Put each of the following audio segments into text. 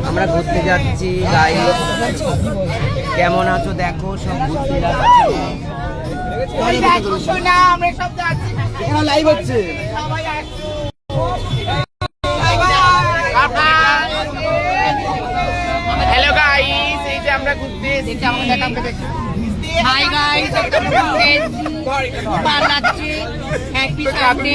আমরা ঘুরতে যাচ্ছি গাইস, কেমন আছো দেখো, সব ঘুরতে যাচ্ছি। লাইভ হচ্ছে। হ্যালো গাইস, এই যে আমরা ঘুরতে এসেছি। হাই গাইস, বানাচ্ছি হ্যাপি সানডে।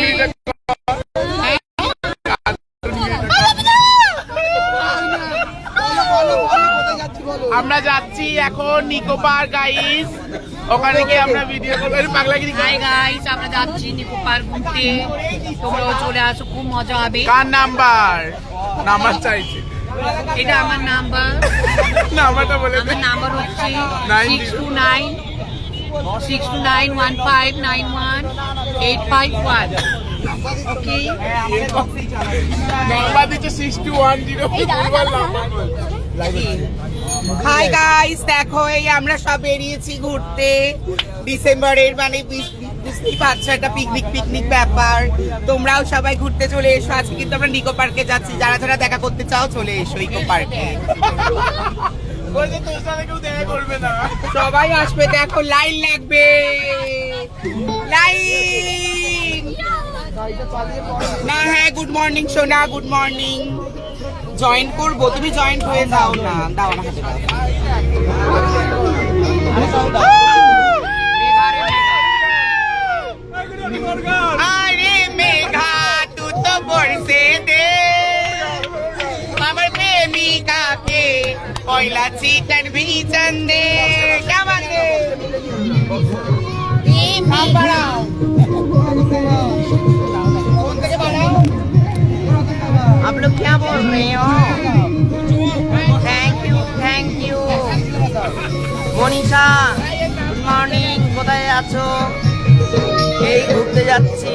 আমরা যাচ্ছি এখন নিকো পার্ক গাইস, ওখানে গিয়ে আমরা ভিডিও করব। পাগলাগিরি। হাই গাইস, আমরা যাচ্ছি নিকো পার্ক ঘুরতে, তোমরাও চলে আসো, খুব মজা হবে। কার নাম্বার নাম্বার চাইছি? এটা আমার নাম্বার, নাম্বারটা বলে আমার নাম্বার হচ্ছে 62915918551। ওকে, নাম্বার দিচ্ছে 6110। হাই গাইস, দেখো এই আমরা সব বেরিয়েছি ঘুরতে। ডিসেম্বরের মানে বুঝতেই পারছো, একটা পিকনিক ব্যাপার। তোমরাও সবাই ঘুরতে চলে এসো। আজকে কিন্তু আমরা নিকো পার্কে যাচ্ছি, যারা যারা দেখা করতে চাও চলে এসো নিকো পার্কে। সবাই আসবে, দেখো লাইন লাগবে, লাইন না। হ্যাঁ, গুড মর্নিং সোনা, গুড মর্নিং। জয়েন করবো, তুমি জয়েন হয়ে যাও না। দাও আমার হাতে দাও। আরে মেঘা তু তো বর্ষে দে আমার প্রেমিকাকে, পয়লা চিকন ভিজন দে। কেমন দে? বাড়াও, ফোন থেকে বাড়াও। आप लोग क्या बोल रहे हो? Thank you Manisha, good morning. কোথায় আছো? এই ঘুরতে যাচ্ছি।